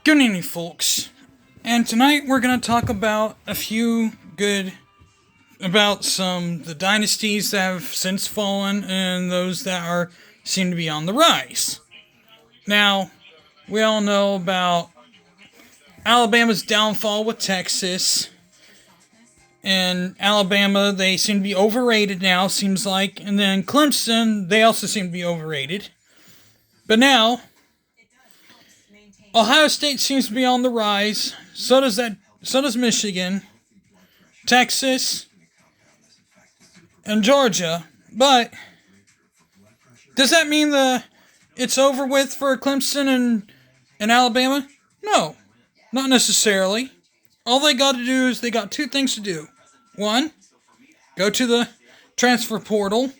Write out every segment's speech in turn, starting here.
Good evening, folks. And tonight we're going to talk about the dynasties that have since fallen and those that seem to be on the rise. Now, we all know about Alabama's downfall with Texas. And Alabama, they seem to be overrated now, seems like. And then Clemson, they also seem to be overrated. But now, Ohio State seems to be on the rise. So does Michigan, Texas, and Georgia. But does that mean it's over with for Clemson and Alabama? No, not necessarily. All they got to do is they got two things to do. One, go to the transfer portal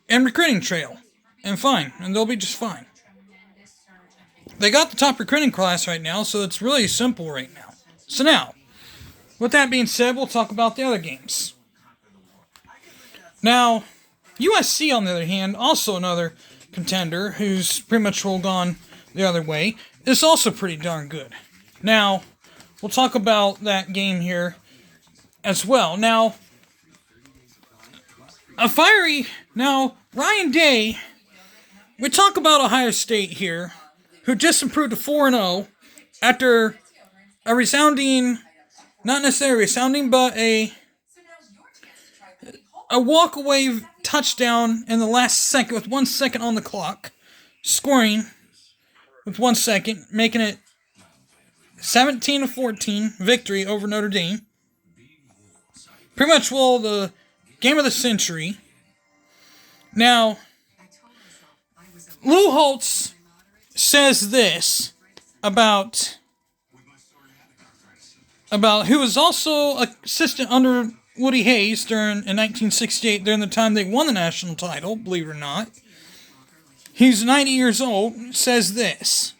and recruiting trail. And fine. And they'll be just fine. They got the top recruiting class right now, so it's really simple right now. So now, with that being said, we'll talk about the other games. Now, USC, on the other hand, also another contender who's pretty much rolled on the other way, is also pretty darn good. Now, we'll talk about that game here as well. Now, Ryan Day, we talk about Ohio State here, who just improved to 4-0 after a resounding, not necessarily resounding, but a walk-away touchdown in the last second with 1 second on the clock, scoring with 1 second, making it 17-14 victory over Notre Dame. Pretty much, the game of the century. Now, Lou Holtz says this about who was also assistant under Woody Hayes in 1968 during the time they won the national title, believe it or not. He's 90 years old, says this.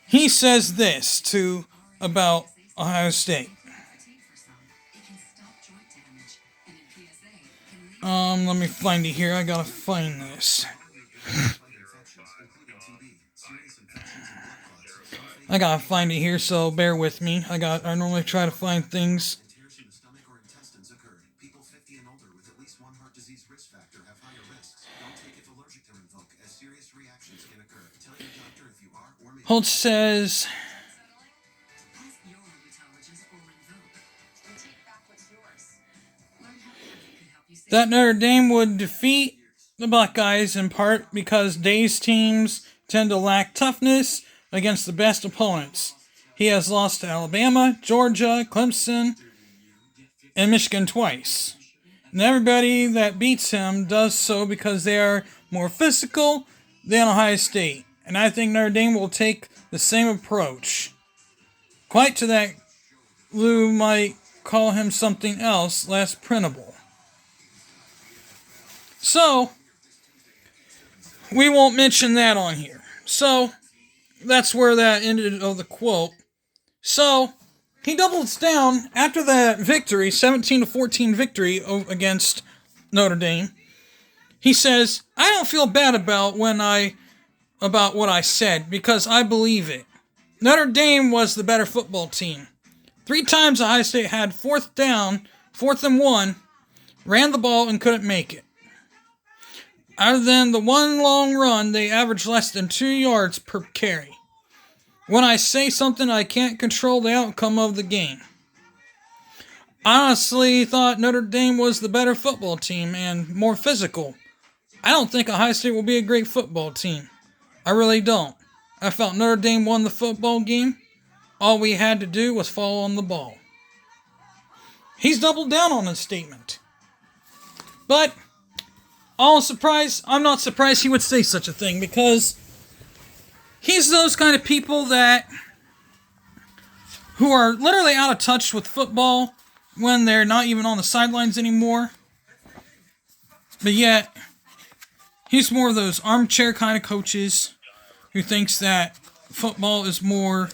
He says this about Ohio State. Let me find it here. I gotta find this. I gotta find it here, so bear with me. I normally try to find things. Holtz says that Notre Dame would defeat the Buckeyes in part because Day's teams tend to lack toughness against the best opponents. He has lost to Alabama, Georgia, Clemson, and Michigan twice. And everybody that beats him does so because they are more physical than Ohio State. And I think Notre Dame will take the same approach. Quite to that, Lou might call him something else less printable. So, we won't mention that on here. So, that's where that ended of the quote. So, he doubles down after that victory, 17-14 victory against Notre Dame. He says, I don't feel bad about what I said because I believe it. Notre Dame was the better football team. 3 times Ohio State had 4th and 1, ran the ball and couldn't make it. Other than the one long run, they averaged less than 2 yards per carry. When I say something, I can't control the outcome of the game. I honestly thought Notre Dame was the better football team and more physical. I don't think Ohio State will be a great football team. I really don't. I felt Notre Dame won the football game. All we had to do was fall on the ball. He's doubled down on his statement. But I'm not surprised he would say such a thing because he's those kind of people who are literally out of touch with football when they're not even on the sidelines anymore. But yet, he's more of those armchair kind of coaches who thinks that football is more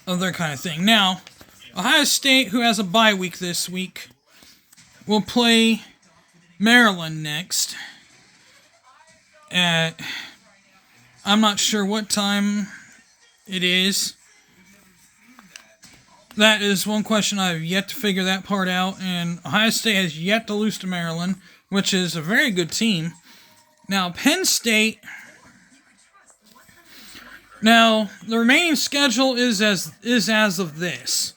of their kind of thing. Now, Ohio State, who has a bye week this week, will play Maryland next at I'm not sure what time it is. That is one question I've yet to figure that part out. And Ohio State has yet to lose to Maryland, which is a very good team. Now, Penn State. Now, the remaining schedule is as of this.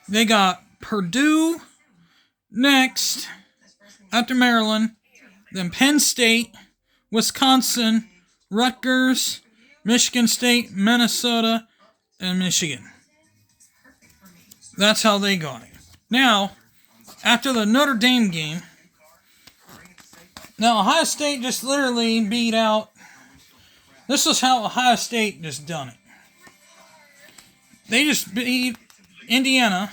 They got Purdue next, after Maryland, then Penn State, Wisconsin, Rutgers, Michigan State, Minnesota, and Michigan. That's how they got it. Now, after the Notre Dame game, now Ohio State just literally beat out. This is how Ohio State just done it. They just beat Indiana.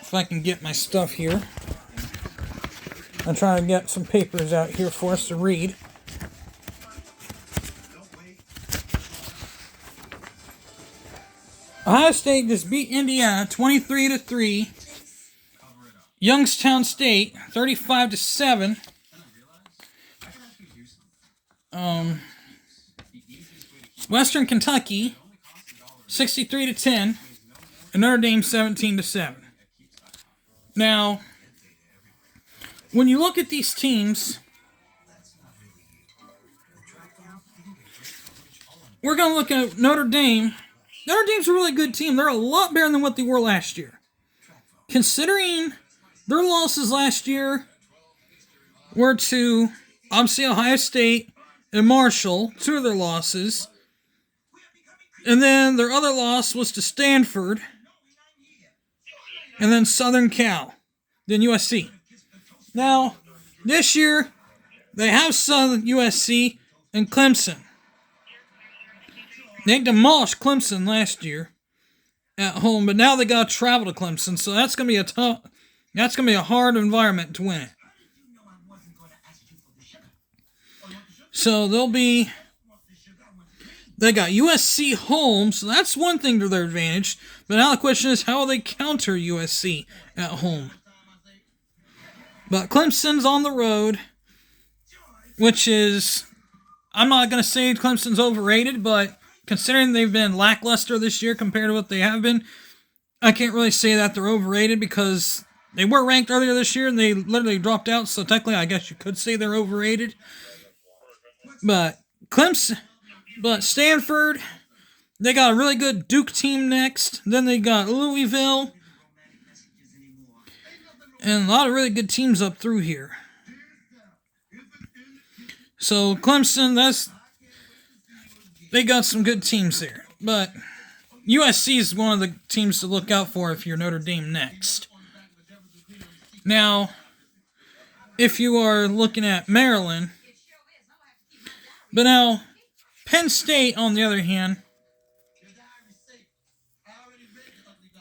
If I can get my stuff here. I'm trying to get some papers out here for us to read. Ohio State just beat Indiana 23-3. Youngstown State 35-7. Western Kentucky 63-10. And Notre Dame 17-7. Now, when you look at these teams, we're going to look at Notre Dame. Notre Dame's a really good team. They're a lot better than what they were last year. Considering their losses last year were to, obviously, Ohio State and Marshall, two of their losses. And then their other loss was to Stanford. And then Southern Cal. Then USC. Now, this year, they have Southern USC and Clemson. They demolished Clemson last year at home, but now they got to travel to Clemson, so that's going to be a hard environment to win it. So they got USC home, so that's one thing to their advantage. But now the question is, how will they counter USC at home? But Clemson's on the road, which is, I'm not going to say Clemson's overrated, but considering they've been lackluster this year compared to what they have been, I can't really say that they're overrated because they were ranked earlier this year and they literally dropped out. So technically, I guess you could say they're overrated. But Stanford, they got a really good Duke team next. Then they got Louisville. And a lot of really good teams up through here. So Clemson, they got some good teams there. But USC is one of the teams to look out for if you're Notre Dame next. Now, if you are looking at Maryland, but now Penn State, on the other hand,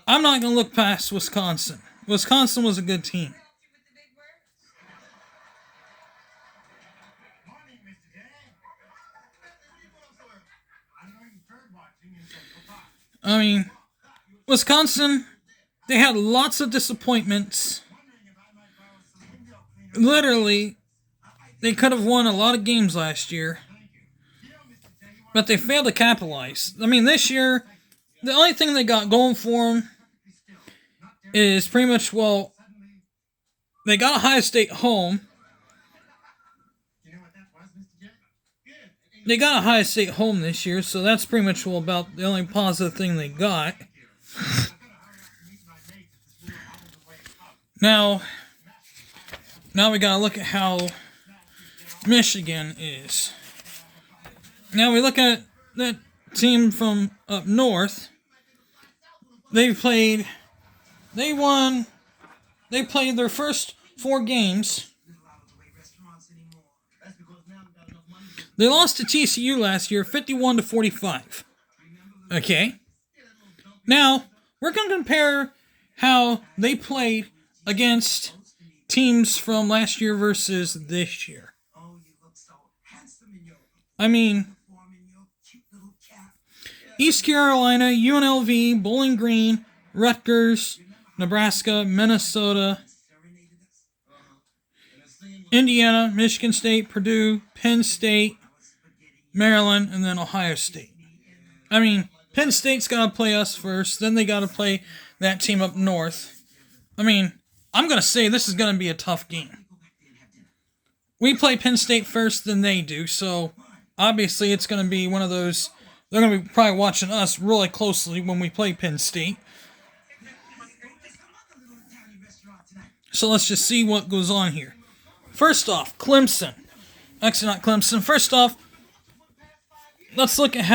I'm not going to look past Wisconsin. Wisconsin was a good team. I mean, Wisconsin, they had lots of disappointments. Literally, they could have won a lot of games last year. But they failed to capitalize. I mean, this year, the only thing they got going for them is pretty much, well, they got Ohio State home. They got Ohio State home this year, so that's pretty much about the only positive thing they got. Now we gotta look at how Michigan is. Now we look at that team from up north. They played their first 4 games. They lost to TCU last year, 51-45. Okay. Now, we're going to compare how they played against teams from last year versus this year. I mean, East Carolina, UNLV, Bowling Green, Rutgers, Nebraska, Minnesota, Indiana, Michigan State, Purdue, Penn State, Maryland, and then Ohio State. I mean, Penn State's got to play us first, then they got to play that team up north. I mean, I'm going to say this is going to be a tough game. We play Penn State first than they do, so obviously it's going to be one of those. They're going to be probably watching us really closely when we play Penn State. So let's just see what goes on here. First off, Clemson. Actually, not Clemson. First off, let's look at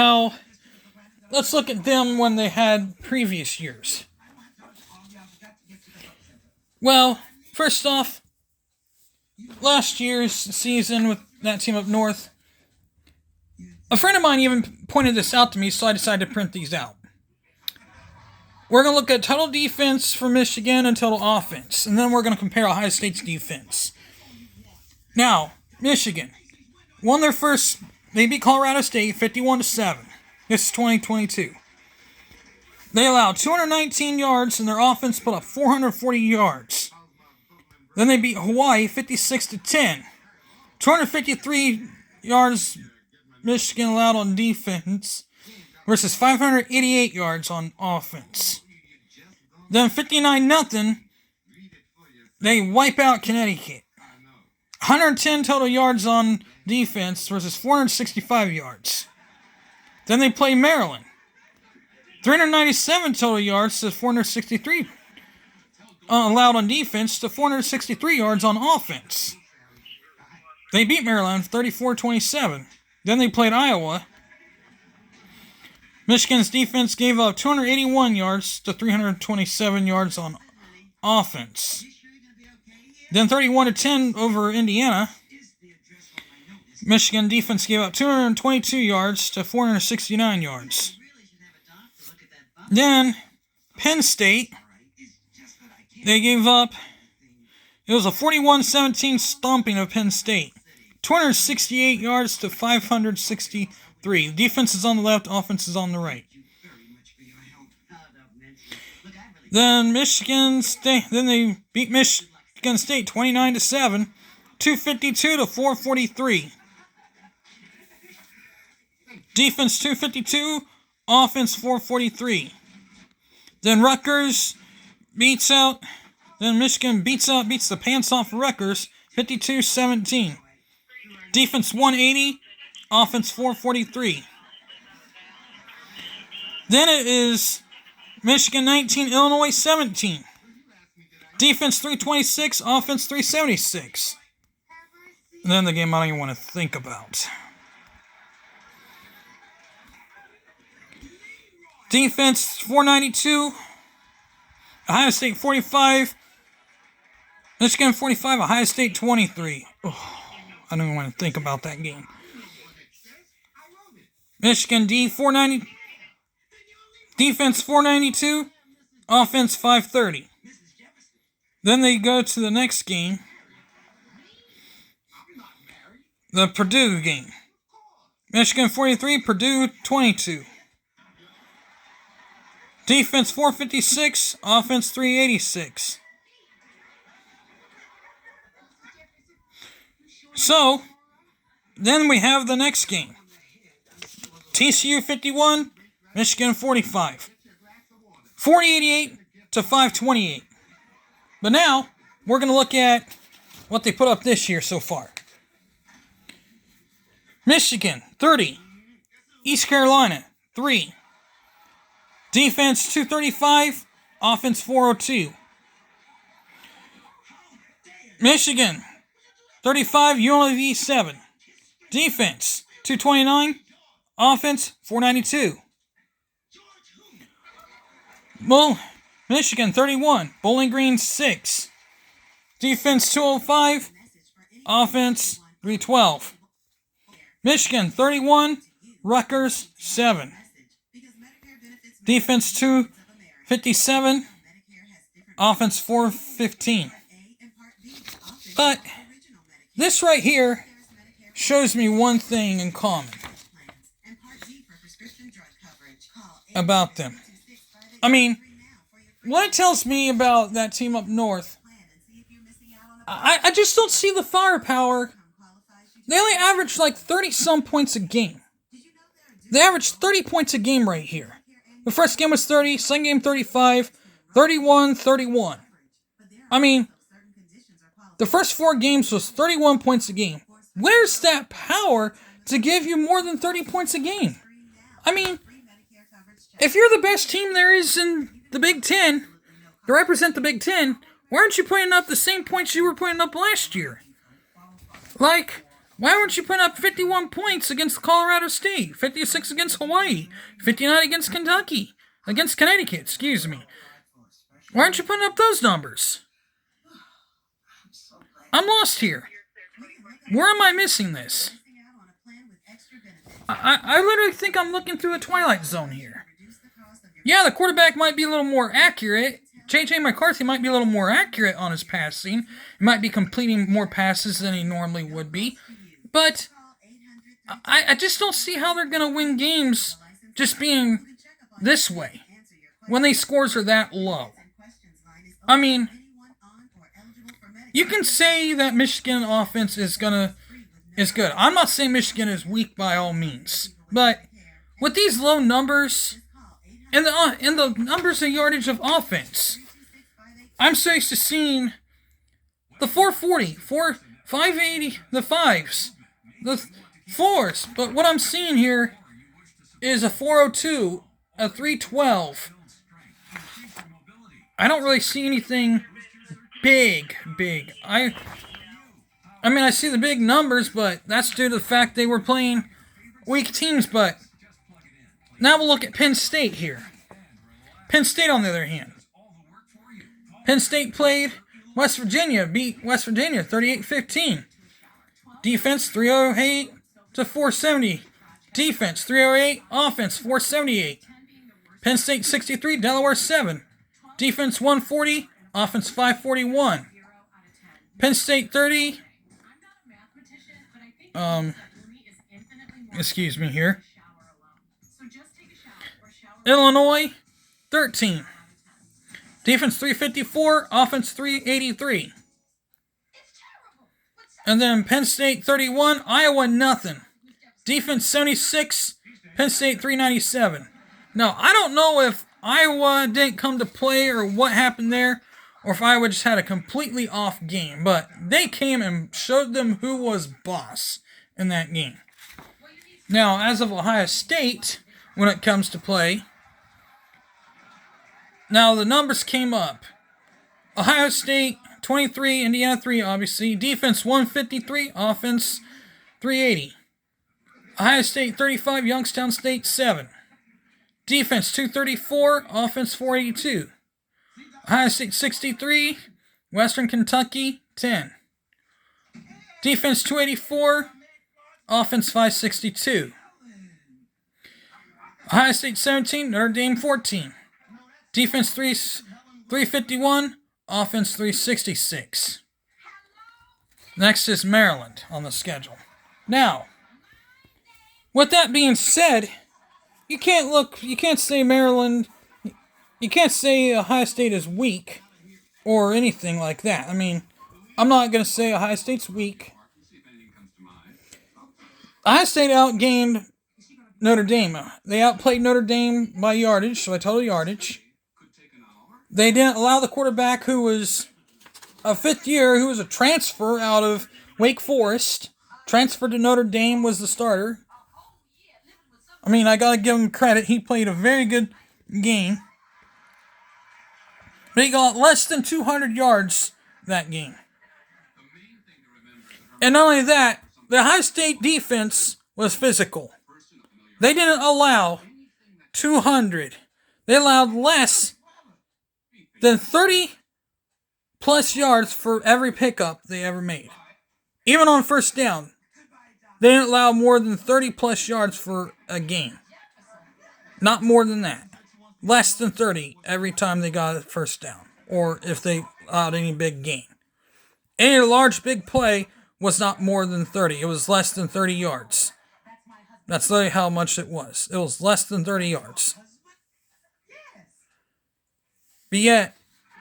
them when they had previous years. Well, first off, last year's season with that team up north, a friend of mine even pointed this out to me, so I decided to print these out. We're going to look at total defense for Michigan and total offense, and then we're going to compare Ohio State's defense. Now, Michigan won their first. They beat Colorado State 51-7. This is 2022. They allowed 219 yards, and their offense put up 440 yards. Then they beat Hawaii 56-10. 253 yards Michigan allowed on defense versus 588 yards on offense. Then 59-0, they wipe out Connecticut. 110 total yards on defense versus 465 yards. Then they play Maryland. 397 total yards to 463 allowed on defense to 463 yards on offense. They beat Maryland 34-27. Then they played Iowa. Michigan's defense gave up 281 yards to 327 yards on offense. Then 31-10 over Indiana. Michigan defense gave up 222 yards to 469 yards. Then Penn State, they gave up, it was a 41-17 stomping of Penn State. 268 yards to 563. Defense is on the left, offense is on the right. Then Michigan State, then they beat Michigan State 29-7, 252 to 443. Defense 252, offense 443. Then Rutgers beats Michigan beats the pants off Rutgers 52-17. Defense 180, offense 443. Then it is Michigan 19, Illinois 17. Defense 326, offense 376. And then the game I don't even want to think about. Defense 492, Ohio State 45, Michigan 45, Ohio State 23. Oh, I don't even want to think about that game. Michigan D 490, defense 492, offense 530. Then they go to the next game, the Purdue game. Michigan 43, Purdue 22. Defense 456, offense 386. So, then we have the next game. TCU 51, Michigan 45. 488 to 528. But now, we're going to look at what they put up this year so far. Michigan 30. East Carolina 3. Defense 235, offense 402. Michigan 35, UNLV 7. Defense 229, offense 492. Michigan 31, Bowling Green 6. Defense 205, offense 312. Michigan 31, Rutgers 7. Defense 257, offense 415. But this right here shows me one thing in common about them. I mean, what it tells me about that team up north, I just don't see the firepower. They only average like 30-some points a game. They averaged 30 points a game right here. The first game was 30, second game 35, 31, 31. I mean, the first 4 games was 31 points a game. Where's that power to give you more than 30 points a game? I mean, if you're the best team there is in the Big Ten, to represent the Big Ten, why aren't you putting up the same points you were putting up last year? Like, why weren't you putting up 51 points against Colorado State, 56 against Hawaii, 59 against Kentucky, against Connecticut, excuse me? Why aren't you putting up those numbers? I'm lost here. Where am I missing this? I literally think I'm looking through a Twilight Zone here. Yeah, the quarterback might be a little more accurate. J.J. McCarthy might be a little more accurate on his passing. He might be completing more passes than he normally would be. But I just don't see how they're going to win games just being this way when these scores are that low. I mean, you can say that Michigan offense is good. I'm not saying Michigan is weak by all means, but with these low numbers and the numbers of yardage of offense, I'm so used to seeing the 440, 580, the 5s, the 4s, but what I'm seeing here is a 402, a 312. I don't really see anything big. I mean, I see the big numbers, but that's due to the fact they were playing weak teams. But now we'll look at Penn State here. Penn State, on the other hand. Penn State played West Virginia, beat West Virginia 38-15. Defense 308 to 470. Defense 308, offense 478. Penn State 63, Delaware 7. Defense 140, offense 541. Penn State 30. Excuse me here. Illinois 13. Defense 354, offense 383. And then Penn State 31, Iowa nothing. Defense 76, Penn State 397. Now, I don't know if Iowa didn't come to play or what happened there, or if Iowa just had a completely off game, but they came and showed them who was boss in that game. Now, as of Ohio State, when it comes to play, now the numbers came up. Ohio State 23, Indiana 3, obviously. Defense 153, offense 380. Ohio State 35, Youngstown State 7. Defense 234, offense 482. Ohio State 63, Western Kentucky 10. Defense 284, offense 562. Ohio State 17, Notre Dame 14. Defense 351, offense 366. Next is Maryland on the schedule. Now, with that being said, you can't say Maryland, you can't say Ohio State is weak or anything like that. I mean, I'm not going to say Ohio State's weak. Ohio State outgained Notre Dame. They outplayed Notre Dame by yardage, so by total yardage. They didn't allow the quarterback who was a fifth year, who was a transfer out of Wake Forest, transferred to Notre Dame, was the starter. I mean, I gotta give him credit. He played a very good game. But he got less than 200 yards that game. And not only that, the Ohio State defense was physical. They didn't allow 200. They allowed less than 30 plus yards for every pickup they ever made. Even on first down, they didn't allow more than 30 plus yards for a game. Not more than that. Less than 30 every time they got a first down, or if they allowed any big gain. Any large big play was not more than 30. It was less than 30 yards. That's literally how much it was. It was less than 30 yards. But yet,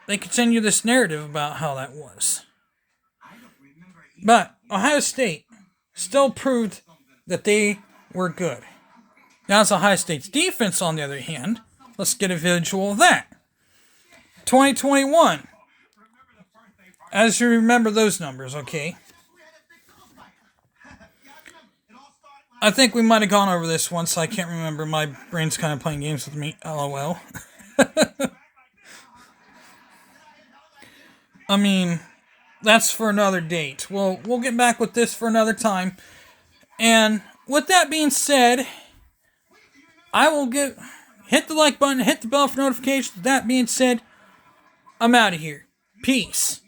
they continue this narrative about how that was. But Ohio State still proved that they were good. Now, Ohio State's defense, on the other hand, let's get a visual of that. 2021. As you remember those numbers, okay? I think we might have gone over this once. I can't remember. My brain's kind of playing games with me. LOL. I mean, that's for another date. We'll get back with this for another time. And with that being said, I will hit the like button, hit the bell for notifications. With that being said, I'm out of here. Peace.